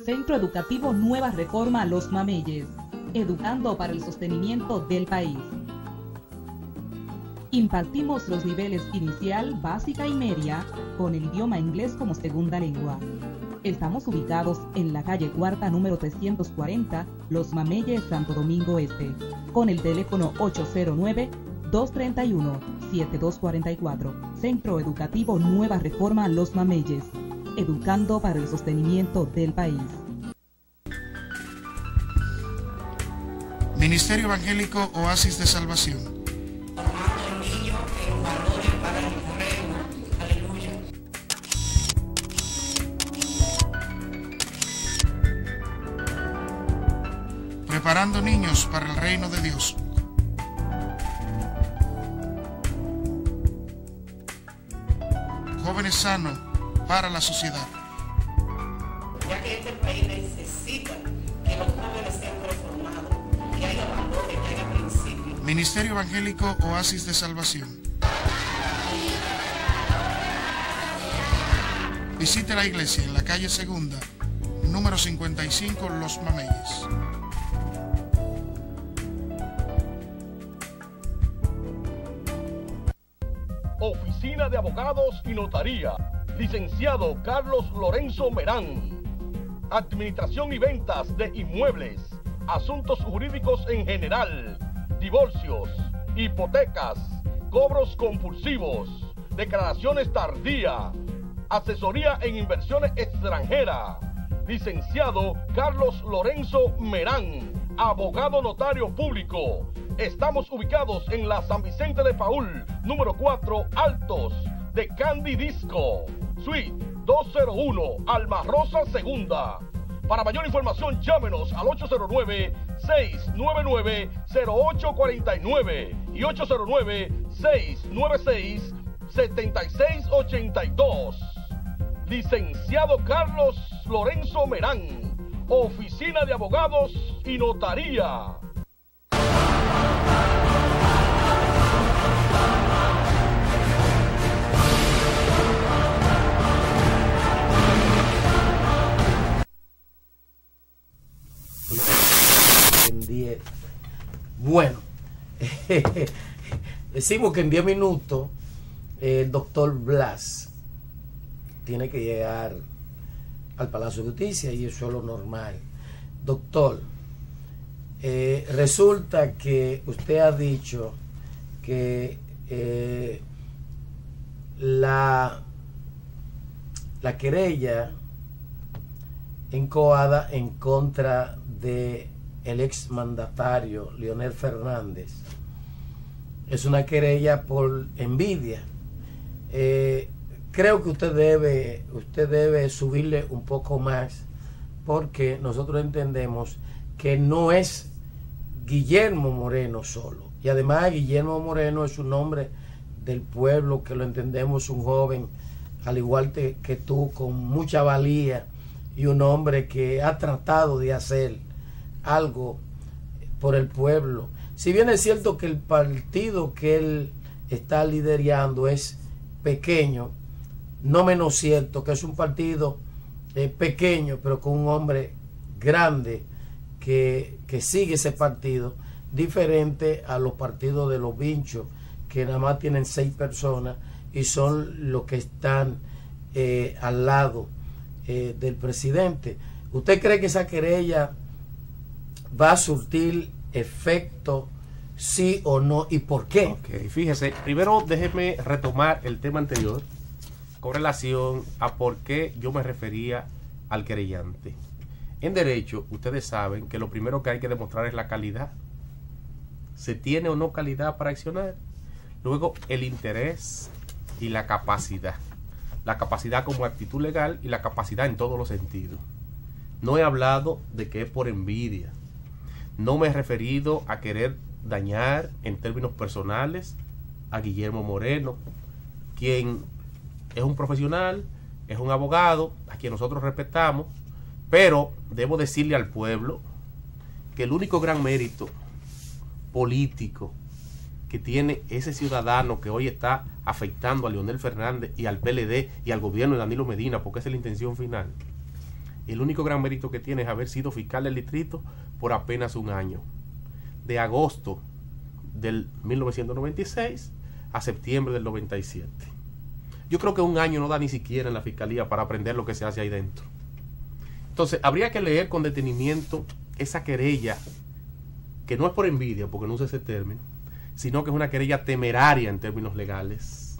Centro Educativo Nueva Reforma Los Mameyes, educando para el sostenimiento del país. Impartimos los niveles inicial, básica y media con el idioma inglés como segunda lengua. Estamos ubicados en la calle Cuarta número 340, Los Mameyes, Santo Domingo Este, con el teléfono 809-231-7244. Centro Educativo Nueva Reforma Los Mameyes, educando para el sostenimiento del país. Ministerio Evangélico Oasis de Salvación. Preparando niños para el reino de Dios. Jóvenes sanos para la sociedad. Ya que este país necesita que los jóvenes sean reformados, que haya valores, que haya principios. Ministerio Evangélico Oasis de Salvación. Visite la iglesia en la calle Segunda, número 55, Los Mameyes. Oficina de Abogados y Notaría. Licenciado Carlos Lorenzo Merán. Administración y ventas de inmuebles, asuntos jurídicos en general, divorcios, hipotecas, cobros compulsivos, declaraciones tardías, asesoría en inversiones extranjeras. Licenciado Carlos Lorenzo Merán, abogado notario público. Estamos ubicados en la San Vicente de Paúl, número 4, Altos, de Candy Disco, Suite 201, Alma Rosa Segunda. Para mayor información, llámenos al 809-699-0849 y 809-696-7682. Licenciado Carlos Lorenzo Merán, Oficina de Abogados y Notaría. Bueno, decimos que en 10 minutos el doctor Blas tiene que llegar al Palacio de Justicia y eso es lo normal. Doctor, resulta que usted ha dicho que la querella encoada en contra de el exmandatario Leonel Fernández es una querella por envidia. Creo que usted debe subirle un poco más, porque nosotros entendemos que no es Guillermo Moreno solo, y además Guillermo Moreno es un hombre del pueblo, que lo entendemos, un joven al igual que tú, con mucha valía, y un hombre que ha tratado de hacer algo por el pueblo. Si bien es cierto que el partido que él está liderando es pequeño, no menos cierto que es un partido pequeño, pero con un hombre grande que sigue ese partido, diferente a los partidos de los vinchos, que nada más tienen 6 personas y son los que están al lado del presidente. ¿Usted cree que esa querella va a surtir efecto, sí o no, y por qué? Ok, fíjese, primero déjeme retomar el tema anterior con relación a por qué yo me refería al querellante. En derecho, ustedes saben que lo primero que hay que demostrar es la calidad. ¿Se tiene o no calidad para accionar? Luego, el interés y la capacidad. La capacidad como actitud legal y la capacidad en todos los sentidos. No he hablado de que es por envidia. No me he referido a querer dañar en términos personales a Guillermo Moreno, quien es un profesional, es un abogado, a quien nosotros respetamos, pero debo decirle al pueblo que el único gran mérito político que tiene ese ciudadano que hoy está afectando a Leonel Fernández y al PLD y al gobierno de Danilo Medina, porque esa es la intención final, el único gran mérito que tiene es haber sido fiscal del distrito por apenas un año, de agosto del 1996 a septiembre del 97. Yo creo que un año no da ni siquiera en la fiscalía para aprender lo que se hace ahí dentro. Entonces, habría que leer con detenimiento esa querella, que no es por envidia, porque no usa ese término, sino que es una querella temeraria en términos legales,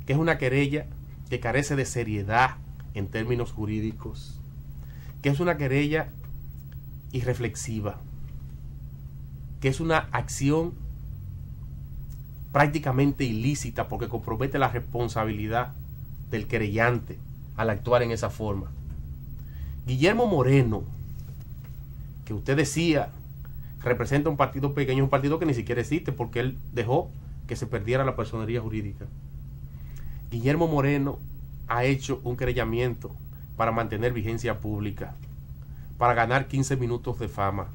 que es una querella que carece de seriedad en términos jurídicos, que es una querella irreflexiva, que es una acción prácticamente ilícita porque compromete la responsabilidad del querellante al actuar en esa forma. Guillermo Moreno, que usted decía representa un partido pequeño, un partido que ni siquiera existe porque él dejó que se perdiera la personería jurídica. Guillermo Moreno ha hecho un querellamiento para mantener vigencia pública, para ganar 15 minutos de fama.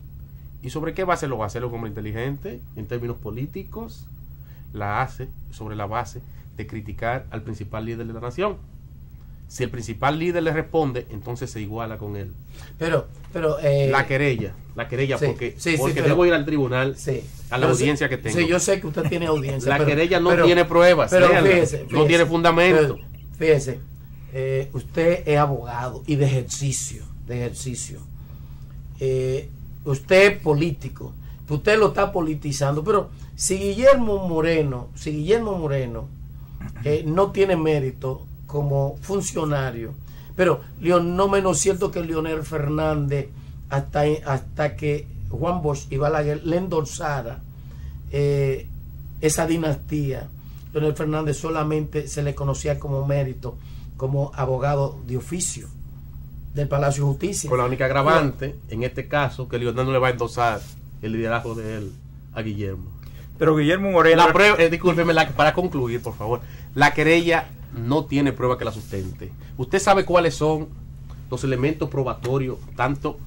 ¿Y sobre qué base lo va a hacer? Como inteligente en términos políticos, la hace sobre la base de criticar al principal líder de la nación. Si el principal líder le responde, entonces se iguala con él. Pero la querella, sí, porque debo ir al tribunal, a la audiencia que tengo. Sí, yo sé que usted tiene audiencia. La querella no tiene pruebas, fíjese, no tiene fundamento. Fíjese, usted es abogado y de ejercicio. Usted es político, usted lo está politizando, pero si Guillermo Moreno no tiene mérito como funcionario, pero no menos cierto que Leonel Fernández, hasta que Juan Bosch y Balaguer le endosara esa dinastía, Leonel Fernández solamente se le conocía como mérito, como abogado de oficio del Palacio de Justicia. Con la única agravante, en este caso, que Leonel no le va a endosar el liderazgo de él a Guillermo. Pero Guillermo Moreno... Discúlpeme, para concluir, por favor. La querella no tiene prueba que la sustente. ¿Usted sabe cuáles son los elementos probatorios, tanto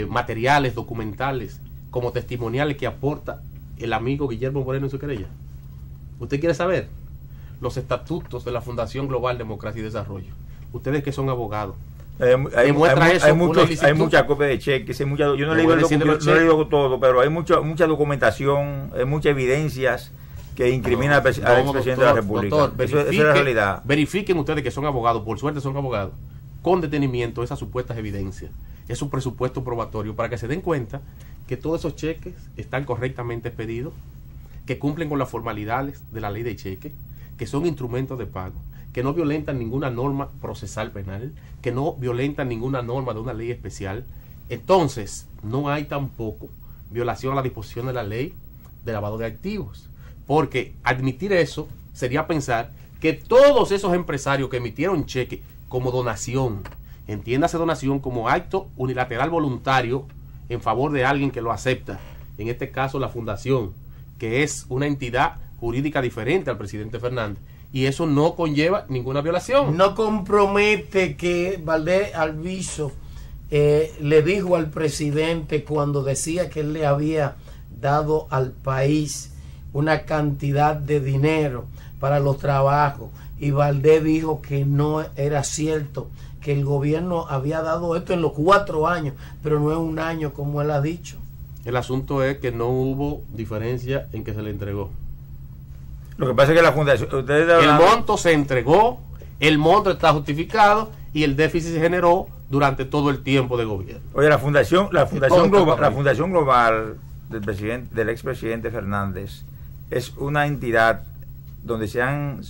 materiales, documentales, como testimoniales, que aporta el amigo Guillermo Moreno en su querella? ¿Usted quiere saber? Los estatutos de la Fundación Global Democracia y Desarrollo. Ustedes que son abogados, hay muchas copias de cheques, yo no he leído todo, pero hay mucha documentación, hay muchas evidencias que incriminan al expresidente de la República. Doctor, esa es la realidad. Verifiquen ustedes que son abogados, por suerte son abogados, con detenimiento esas supuestas evidencias. Es un presupuesto probatorio para que se den cuenta que todos esos cheques están correctamente expedidos, que cumplen con las formalidades de la ley de cheques, que son instrumentos de pago, que no violentan ninguna norma procesal penal, que no violentan ninguna norma de una ley especial. Entonces, no hay tampoco violación a la disposición de la ley de lavado de activos, porque admitir eso sería pensar que todos esos empresarios que emitieron cheques como donación, entiéndase donación como acto unilateral voluntario en favor de alguien que lo acepta, en este caso la fundación, que es una entidad jurídica diferente al presidente Fernández, y eso no conlleva ninguna violación. No compromete que Valdés Alviso le dijo al presidente, cuando decía que él le había dado al país una cantidad de dinero para los trabajos, y Valdés dijo que no era cierto, que el gobierno había dado esto en los 4 años, pero no es un año como él ha dicho. El asunto es que no hubo diferencia en que se le entregó. Lo que pasa es que la fundación... El monto se entregó, el monto está justificado y el déficit se generó durante todo el tiempo de gobierno. Oye, la fundación global del expresidente Fernández es una entidad donde se han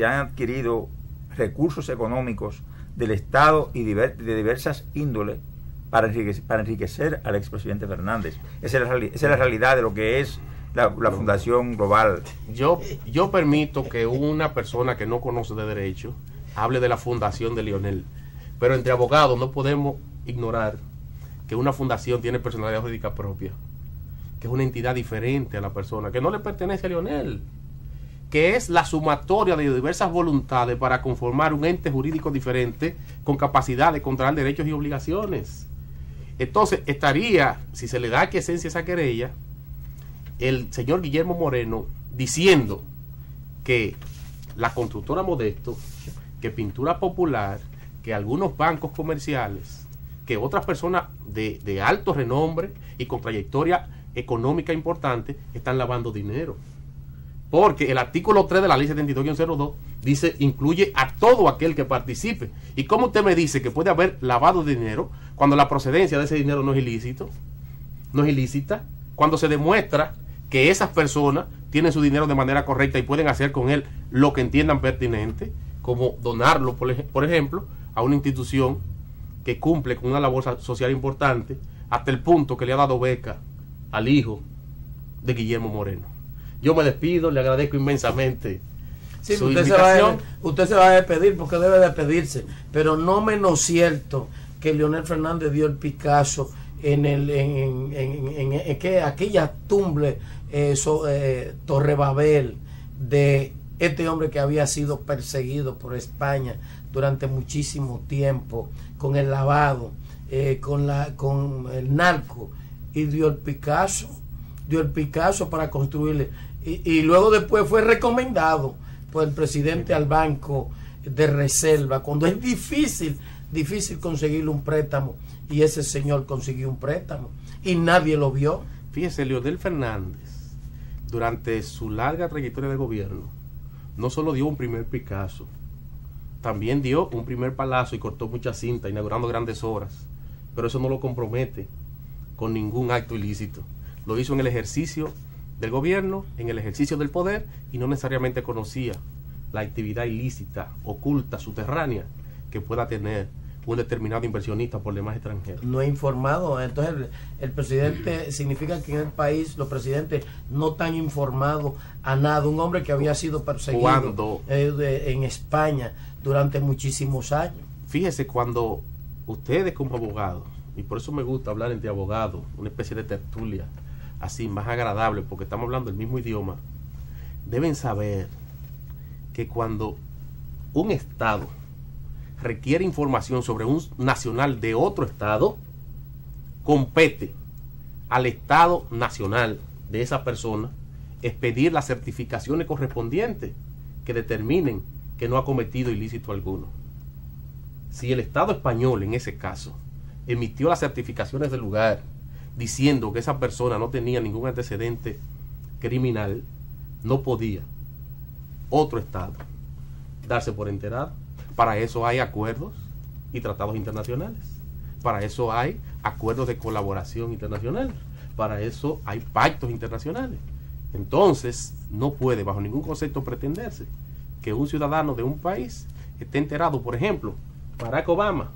adquirido recursos económicos del Estado y de diversas índoles para enriquecer al expresidente Fernández. Esa es la realidad de lo que es la Fundación Global. Yo permito que una persona que no conoce de derecho hable de la fundación de Leonel, pero entre abogados no podemos ignorar que una fundación tiene personalidad jurídica propia, que es una entidad diferente a la persona, que no le pertenece a Leonel, que es la sumatoria de diversas voluntades para conformar un ente jurídico diferente con capacidad de controlar derechos y obligaciones. Entonces estaría, si se le da aquiescencia a esa querella, el señor Guillermo Moreno diciendo que la constructora Modesto, que Pintura Popular, que algunos bancos comerciales que otras personas de alto renombre y con trayectoria económica importante están lavando dinero. Porque el artículo 3 de la ley 72-02 dice, incluye a todo aquel que participe. ¿Y cómo usted me dice que puede haber lavado de dinero cuando la procedencia de ese dinero no es ilícito? No es ilícita. Cuando se demuestra que esas personas tienen su dinero de manera correcta y pueden hacer con él lo que entiendan pertinente, como donarlo, por ejemplo, a una institución que cumple con una labor social importante, hasta el punto que le ha dado beca al hijo de Guillermo Moreno. Yo me despido, le agradezco inmensamente su invitación. Usted se va a despedir porque debe despedirse, pero no menos cierto que Leonel Fernández dio el Picasso en aquella tumble Torre Babel de este hombre que había sido perseguido por España durante muchísimo tiempo con el lavado, con el narco, y dio el Picasso para construirle, y luego después fue recomendado por el presidente al Banco de Reserva, cuando es difícil conseguirle un préstamo, y ese señor consiguió un préstamo y nadie lo vio. Fíjese, Leonel Fernández, durante su larga trayectoria de gobierno, no solo dio un primer Picasso, también dio un primer Palacio y cortó muchas cintas, inaugurando grandes obras, pero eso no lo compromete con ningún acto ilícito. Lo hizo en el ejercicio del gobierno, en el ejercicio del poder, y no necesariamente conocía la actividad ilícita, oculta, subterránea, que pueda tener un determinado inversionista por demás extranjero. No he informado. Entonces el presidente, significa que en el país los presidentes no están informados a nada. Un hombre que había sido perseguido en España durante muchísimos años. Fíjese, cuando ustedes como abogados, y por eso me gusta hablar entre abogados, una especie de tertulia así más agradable, porque estamos hablando el mismo idioma, deben saber que cuando un Estado requiere información sobre un nacional de otro Estado, compete al Estado nacional de esa persona expedir las certificaciones correspondientes que determinen que no ha cometido ilícito alguno. Si el Estado español, en ese caso, emitió las certificaciones del lugar diciendo que esa persona no tenía ningún antecedente criminal, no podía otro Estado darse por enterado. Para eso hay acuerdos y tratados internacionales. Para eso hay acuerdos de colaboración internacional. Para eso hay pactos internacionales. Entonces, no puede bajo ningún concepto pretenderse que un ciudadano de un país esté enterado. Por ejemplo, Barack Obama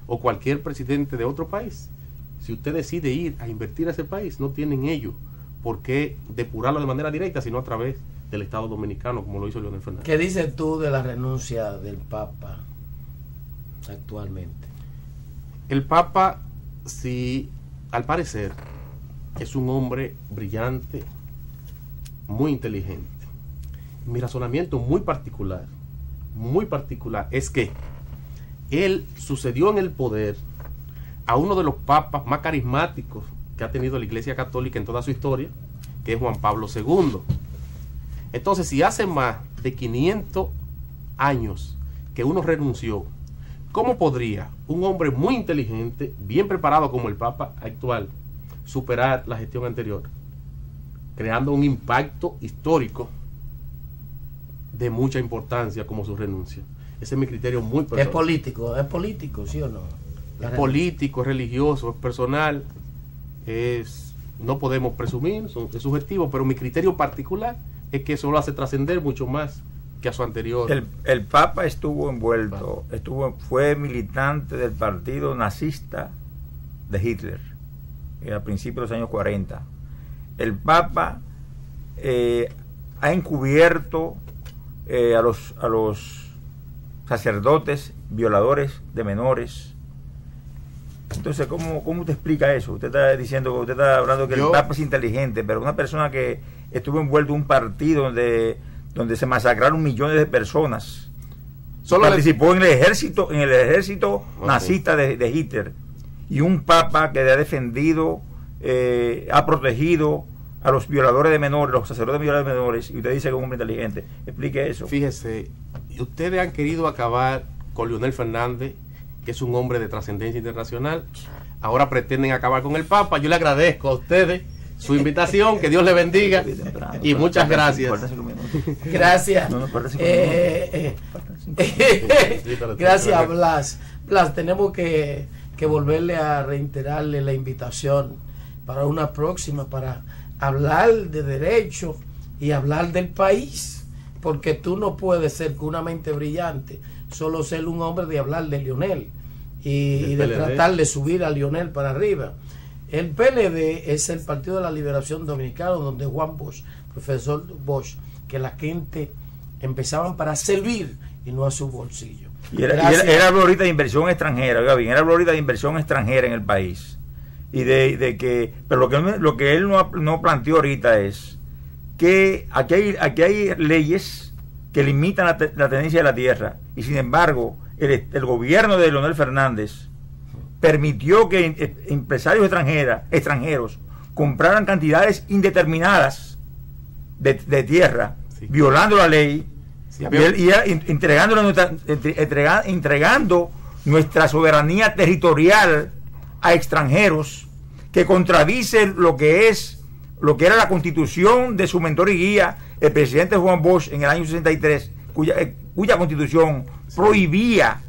o cualquier presidente de otro país, si usted decide ir a invertir a ese país, no tienen ellos por qué depurarlo de manera directa, sino a través del Estado Dominicano, como lo hizo Leonel Fernández. ¿Qué dices tú de la renuncia del Papa actualmente? El Papa, sí, al parecer, es un hombre brillante, muy inteligente. Mi razonamiento muy particular, es que él sucedió en el poder a uno de los papas más carismáticos que ha tenido la Iglesia Católica en toda su historia, que es Juan Pablo II. Entonces, si hace más de 500 años que uno renunció, ¿cómo podría un hombre muy inteligente, bien preparado como el Papa actual, superar la gestión anterior, creando un impacto histórico de mucha importancia como su renuncia? Ese es mi criterio muy personal. Es político, ¿sí o no? Es político, es religioso, es personal, no podemos presumir, es subjetivo, pero mi criterio particular es que eso lo hace trascender mucho más que a su anterior. El Papa estuvo envuelto, fue militante del partido nazista de Hitler a principios de los años 40. El Papa ha encubierto a los sacerdotes violadores de menores. Entonces, ¿cómo usted explica eso? Usted está hablando que el Papa es inteligente, pero una persona que estuvo envuelto en un partido donde se masacraron millones de personas, participó en el ejército nazista de Hitler, y un Papa que ha defendido, ha protegido a los violadores de menores, los sacerdotes violadores de menores, y usted dice que es un hombre inteligente. Explique eso. Fíjese, ustedes han querido acabar con Leonel Fernández que es un hombre de trascendencia internacional. Ahora pretenden acabar con el Papa. Yo le agradezco a ustedes su invitación, que Dios le bendiga y muchas gracias. Gracias. Gracias, Blas. Blas, tenemos que volverle a reiterarle la invitación para una próxima, para hablar de derecho y hablar del país, porque tú no puedes ser con una mente brillante solo ser un hombre de hablar de Lionel y de tratar de subir a Lionel para arriba. El PLD es el Partido de la Liberación Dominicana, donde Juan Bosch, profesor Bosch, que la gente empezaban para servir y no a su bolsillo. Y era ahorita de inversión extranjera, oiga bien, era ahorita de inversión extranjera en el país. Y de que, pero lo que él no planteó ahorita es que aquí hay leyes que limitan la tenencia de la tierra, y sin embargo el gobierno de Leonel Fernández permitió que empresarios extranjeros compraran cantidades indeterminadas de tierra, sí, violando la ley, sí, y entregando nuestra soberanía territorial a extranjeros, que contradice lo que era la constitución de su mentor y guía, el presidente Juan Bosch, en el año 63, cuya constitución, sí, prohibía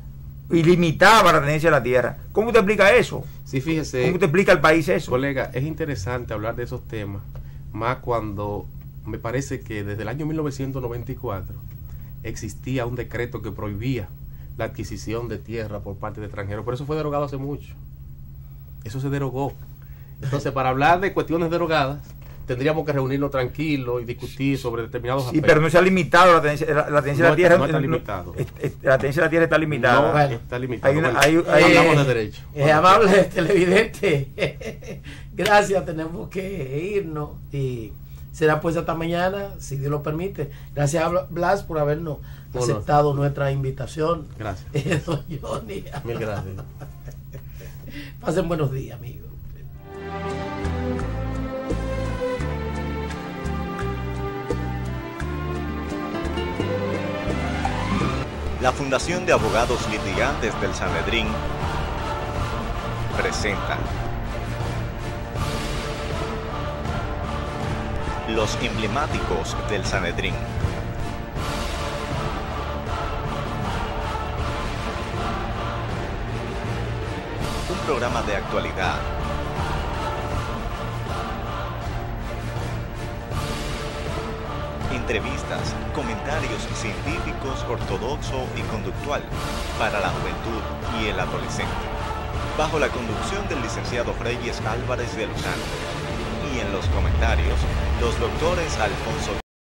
y limitaba la tenencia de la tierra. ¿Cómo te explica eso? Sí, fíjese. ¿Cómo te explica el país eso? Colega, es interesante hablar de esos temas, más cuando me parece que desde el año 1994 existía un decreto que prohibía la adquisición de tierra por parte de extranjeros, pero eso fue derogado hace mucho. Eso se derogó. Entonces, para hablar de cuestiones derogadas, tendríamos que reunirnos tranquilos y discutir sobre determinados aspectos. Sí, pero no se ha limitado la tenencia de la tierra. No está limitado. La tenencia de la tierra está limitada. No, está limitado. Hablamos de derecho. Amable televidente, gracias, tenemos que irnos y será pues hasta mañana, si Dios lo permite. Gracias a Blas por habernos aceptado nuestra invitación. Gracias. Don Johnny. Mil gracias. Pasen buenos días, amigos. La Fundación de Abogados Litigantes del Sanedrín presenta Los Emblemáticos del Sanedrín. Un programa de actualidad, entrevistas, comentarios científicos, ortodoxo y conductual para la juventud y el adolescente, bajo la conducción del licenciado Reyes Álvarez de Lozano, y en los comentarios, los doctores Alfonso